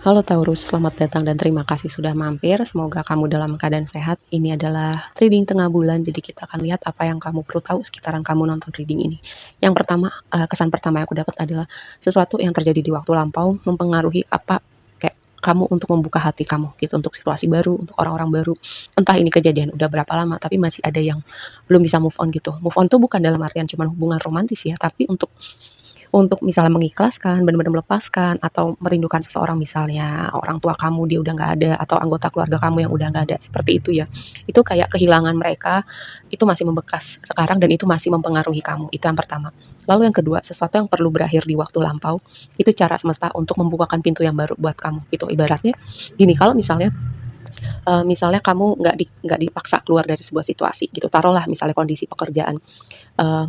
Halo Taurus, selamat datang dan terima kasih sudah mampir. Semoga kamu dalam keadaan sehat. Ini adalah reading tengah bulan, jadi kita akan lihat apa yang kamu perlu tahu sekitaran kamu nonton reading ini. Yang pertama, kesan pertama yang aku dapat adalah sesuatu yang terjadi di waktu lampau mempengaruhi apa kayak kamu untuk membuka hati kamu gitu untuk situasi baru, untuk orang-orang baru. Entah ini kejadian udah berapa lama, tapi masih ada yang belum bisa move on gitu. Move on tuh bukan dalam artian cuma hubungan romantis ya, tapi untuk misalnya mengikhlaskan, benar-benar melepaskan, atau merindukan seseorang misalnya orang tua kamu dia udah nggak ada, atau anggota keluarga kamu yang udah nggak ada, seperti itu ya. Itu kayak kehilangan mereka, itu masih membekas sekarang dan itu masih mempengaruhi kamu, itu yang pertama. Lalu yang kedua, sesuatu yang perlu berakhir di waktu lampau, itu cara semesta untuk membukakan pintu yang baru buat kamu. Itu ibaratnya gini, kalau misalnya kamu nggak dipaksa keluar dari sebuah situasi gitu, taruhlah misalnya kondisi pekerjaan,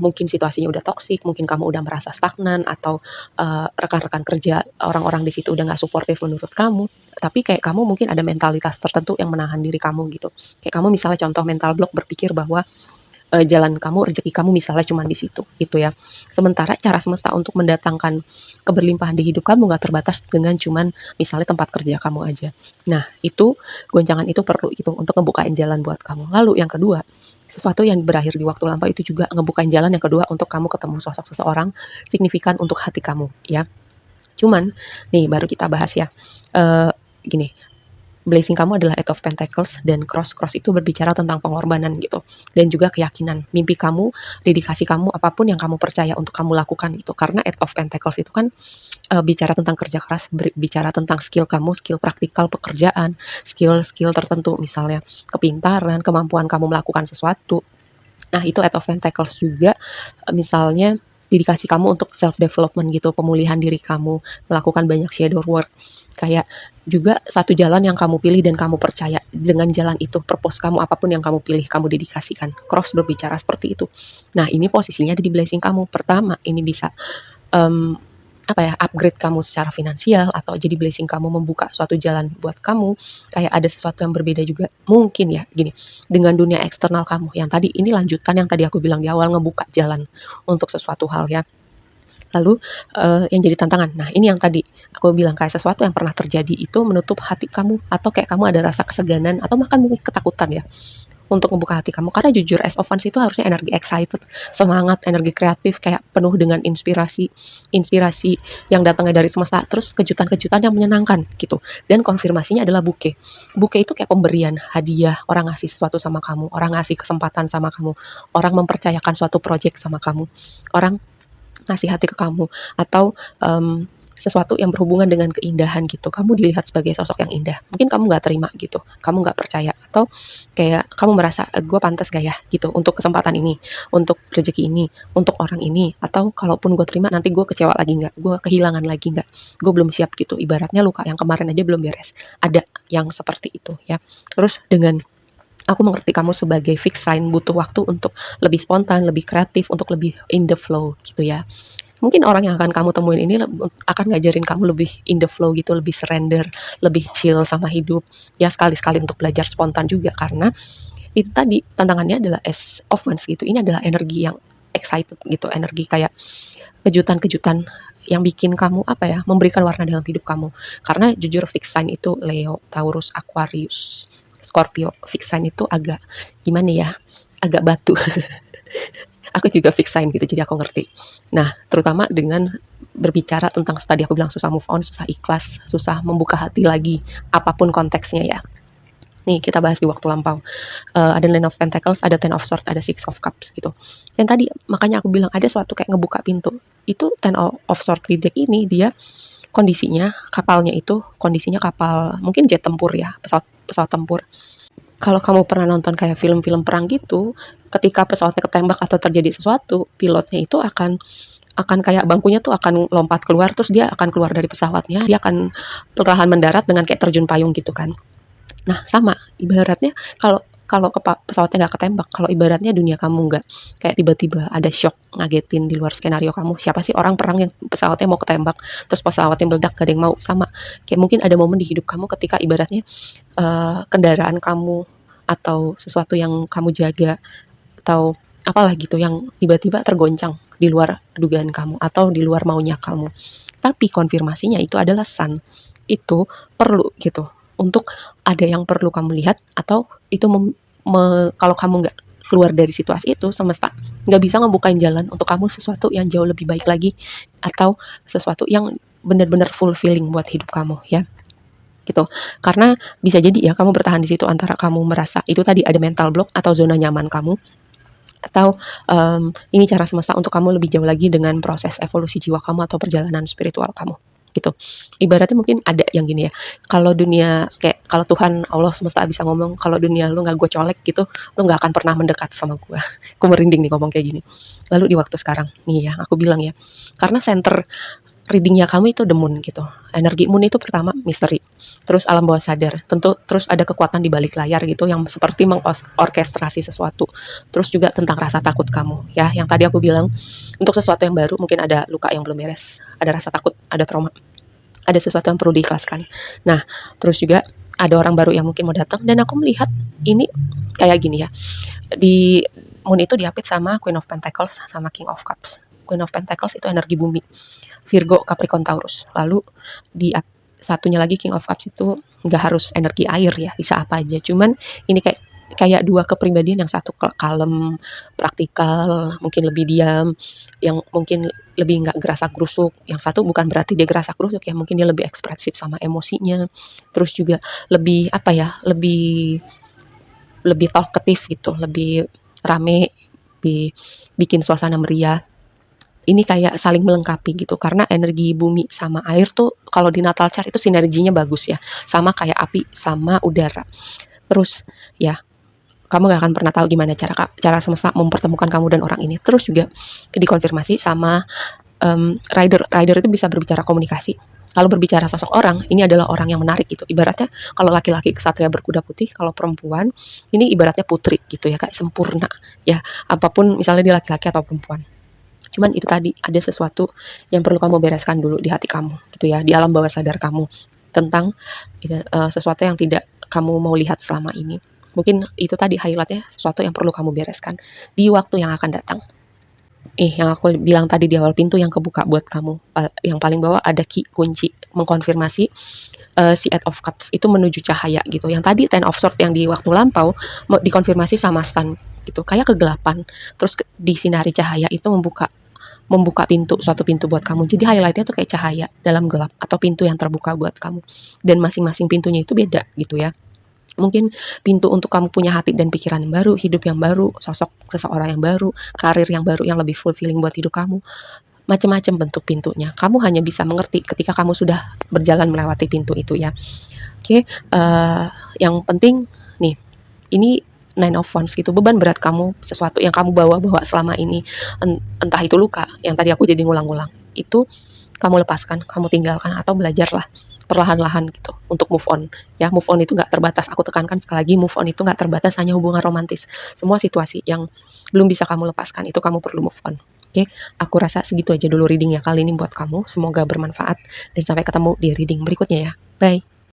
mungkin situasinya udah toksik, mungkin kamu udah merasa stagnan atau rekan-rekan kerja orang-orang di situ udah nggak suportif menurut kamu, tapi kayak kamu mungkin ada mentalitas tertentu yang menahan diri kamu gitu. Kayak kamu misalnya contoh mental block berpikir bahwa jalan kamu, rezeki kamu misalnya cuma di situ, gitu ya. Sementara cara semesta untuk mendatangkan keberlimpahan di hidup kamu nggak terbatas dengan cuman misalnya tempat kerja kamu aja. Nah, itu goncangan itu perlu gitu untuk ngebukain jalan buat kamu. Lalu yang kedua, sesuatu yang berakhir di waktu lampau itu juga ngebukain jalan yang kedua untuk kamu ketemu sosok seseorang signifikan untuk hati kamu, ya. Cuman, nih baru kita bahas ya. Gini, blessing kamu adalah Eight of Pentacles dan cross itu berbicara tentang pengorbanan gitu dan juga keyakinan, mimpi kamu, dedikasi kamu, apapun yang kamu percaya untuk kamu lakukan gitu. Karena Eight of Pentacles itu kan bicara tentang kerja keras, bicara tentang skill kamu, skill praktikal pekerjaan, skill-skill tertentu misalnya kepintaran, kemampuan kamu melakukan sesuatu. Nah, itu Eight of Pentacles juga misalnya dedikasi kamu untuk self development gitu, pemulihan diri kamu, melakukan banyak shadow work. Kayak juga satu jalan yang kamu pilih dan kamu percaya dengan jalan itu, purpose kamu apapun yang kamu pilih, kamu dedikasikan. Cross berbicara seperti itu. Nah, ini posisinya ada di blessing kamu. Pertama, ini bisa um, upgrade kamu secara finansial atau jadi blessing kamu membuka suatu jalan buat kamu, kayak ada sesuatu yang berbeda juga mungkin ya, gini, dengan dunia eksternal kamu yang tadi ini lanjutan yang tadi aku bilang di awal ngebuka jalan untuk sesuatu hal ya. Lalu, yang jadi tantangan, nah ini yang tadi aku bilang kayak sesuatu yang pernah terjadi itu menutup hati kamu atau kayak kamu ada rasa keseganan atau bahkan mungkin ketakutan ya untuk membuka hati kamu, karena jujur Ace of Wands itu harusnya energi excited, semangat, energi kreatif, kayak penuh dengan inspirasi inspirasi yang datangnya dari semesta, terus kejutan-kejutan yang menyenangkan gitu. Dan konfirmasinya adalah bouquet. Bouquet itu kayak pemberian hadiah, orang ngasih sesuatu sama kamu, orang ngasih kesempatan sama kamu, orang mempercayakan suatu project sama kamu, orang ngasih hati ke kamu, atau sesuatu yang berhubungan dengan keindahan gitu. Kamu dilihat sebagai sosok yang indah. Mungkin kamu nggak terima gitu, kamu nggak percaya, atau kayak kamu merasa gue pantas gak ya gitu untuk kesempatan ini, untuk rezeki ini, untuk orang ini, atau kalaupun gue terima nanti gue kecewa lagi nggak, gue kehilangan lagi nggak, gue belum siap gitu. Ibaratnya luka yang kemarin aja belum beres. Ada yang seperti itu ya. Terus dengan aku mengerti kamu sebagai fixed sign butuh waktu untuk lebih spontan, lebih kreatif, untuk lebih in the flow gitu ya. Mungkin orang yang akan kamu temuin ini akan ngajarin kamu lebih in the flow gitu, lebih surrender, lebih chill sama hidup. Ya sekali-sekali untuk belajar spontan juga karena itu tadi tantangannya adalah Ace of Wands gitu. Ini adalah energi yang excited gitu, energi kayak kejutan-kejutan yang bikin kamu memberikan warna dalam hidup kamu. Karena jujur fixed sign itu Leo, Taurus, Aquarius, Scorpio. Fixed sign itu agak gimana ya? Agak batu. Aku juga fixed sign gitu, jadi aku ngerti. Nah, terutama dengan berbicara tentang tadi aku bilang susah move on, susah ikhlas, susah membuka hati lagi, apapun konteksnya ya. Nih kita bahas di waktu lampau. Ada Nine of Pentacles, ada Ten of Swords, ada Six of Cups gitu. Yang tadi makanya aku bilang ada suatu kayak ngebuka pintu. Itu Ten of Swords di deck ini dia kondisinya kapalnya itu kondisinya kapal mungkin jet tempur ya, pesawat pesawat tempur. Kalau kamu pernah nonton kayak film-film perang gitu, ketika pesawatnya ketembak atau terjadi sesuatu, pilotnya itu akan kayak bangkunya tuh akan lompat keluar, terus dia akan keluar dari pesawatnya, dia akan perlahan mendarat dengan kayak terjun payung gitu kan. Nah, sama ibaratnya kalau kalau pesawatnya nggak ketembak, kalau ibaratnya dunia kamu nggak kayak tiba-tiba ada shock ngagetin di luar skenario kamu. Siapa sih orang perang yang pesawatnya mau ketembak, terus pesawatnya meledak gak ada yang mau, sama. Kayak mungkin ada momen di hidup kamu ketika ibaratnya kendaraan kamu atau sesuatu yang kamu jaga atau apalah gitu yang tiba-tiba tergoncang di luar dugaan kamu atau di luar maunya kamu. Tapi konfirmasinya itu adalah Sun. Itu perlu gitu untuk ada yang perlu kamu lihat atau itu kalau kamu nggak keluar dari situasi itu, semesta nggak bisa ngebukain jalan untuk kamu sesuatu yang jauh lebih baik lagi atau sesuatu yang benar-benar fulfilling buat hidup kamu ya gitu. Karena bisa jadi ya kamu bertahan di situ antara kamu merasa itu tadi ada mental block atau zona nyaman kamu atau ini cara semesta untuk kamu lebih jauh lagi dengan proses evolusi jiwa kamu atau perjalanan spiritual kamu gitu. Ibaratnya mungkin ada yang gini ya, kalau dunia kayak kalau Tuhan Allah semesta bisa ngomong, kalau dunia lu nggak gue colek gitu, lu nggak akan pernah mendekat sama gue. Aku merinding nih ngomong kayak gini. Lalu di waktu sekarang nih ya, aku bilang ya, karena center readingnya kamu itu the moon gitu. Energi moon itu pertama misteri, terus alam bawah sadar, tentu terus ada kekuatan di balik layar gitu yang seperti mengorkestrasi sesuatu. Terus juga tentang rasa takut kamu ya, yang tadi aku bilang untuk sesuatu yang baru mungkin ada luka yang belum beres, ada rasa takut, ada trauma, ada sesuatu yang perlu diikhlaskan. Nah, terus juga ada orang baru yang mungkin mau datang dan aku melihat ini kayak gini ya. Di moon itu diapit sama Queen of Pentacles sama King of Cups. Queen of Pentacles itu energi bumi, Virgo, Capricorn, Taurus. Lalu di satunya lagi King of Cups itu nggak harus energi air ya, bisa apa aja. Cuman ini kayak kayak dua kepribadian, yang satu kalem, praktikal, mungkin lebih diam, yang mungkin lebih nggak gerasak gerusuk. Yang satu bukan berarti dia gerasak gerusuk ya, mungkin dia lebih ekspresif sama emosinya. Terus juga lebih apa ya, lebih lebih talkative gitu, lebih rame, bikin suasana meriah. Ini kayak saling melengkapi gitu, karena energi bumi sama air tuh kalau di natal chart itu sinerginya bagus ya, sama kayak api sama udara. Terus ya kamu gak akan pernah tahu gimana cara semesta mempertemukan kamu dan orang ini. Terus juga dikonfirmasi sama rider itu bisa berbicara komunikasi. Kalau berbicara sosok orang, ini adalah orang yang menarik gitu. Ibaratnya kalau laki-laki kesatria berkuda putih, kalau perempuan ini ibaratnya putri gitu ya, kayak sempurna ya. Apapun misalnya dia laki-laki atau perempuan. Cuman itu tadi ada sesuatu yang perlu kamu bereskan dulu di hati kamu gitu ya, di alam bawah sadar kamu tentang sesuatu yang tidak kamu mau lihat selama ini. Mungkin itu tadi highlightnya, sesuatu yang perlu kamu bereskan di waktu yang akan datang. Yang aku bilang tadi di awal, pintu yang kebuka buat kamu. Yang paling bawah ada key, kunci, mengkonfirmasi si Eight of Cups itu menuju cahaya gitu. Yang tadi Ten of Swords yang di waktu lampau dikonfirmasi sama Sun gitu. Kayak kegelapan, terus disinari cahaya itu membuka membuka pintu, suatu pintu buat kamu. Jadi highlightnya tuh kayak cahaya dalam gelap atau pintu yang terbuka buat kamu. Dan masing-masing pintunya itu beda gitu ya. Mungkin pintu untuk kamu punya hati dan pikiran yang baru, hidup yang baru, sosok seseorang yang baru, karir yang baru yang lebih fulfilling buat hidup kamu. Macam-macam bentuk pintunya. Kamu hanya bisa mengerti ketika kamu sudah berjalan melewati pintu itu ya. Oke, yang penting nih, ini Nine of Wands gitu, beban berat kamu, sesuatu yang kamu bawa selama ini, entah itu luka, yang tadi aku jadi ngulang-ngulang, itu kamu lepaskan, kamu tinggalkan, atau belajarlah perlahan-lahan gitu untuk move on ya. Move on itu nggak terbatas, aku tekankan sekali lagi, move on itu nggak terbatas hanya hubungan romantis. Semua situasi yang belum bisa kamu lepaskan itu kamu perlu move on. Oke, aku rasa segitu aja dulu readingnya kali ini buat kamu, semoga bermanfaat dan sampai ketemu di reading berikutnya ya. Bye.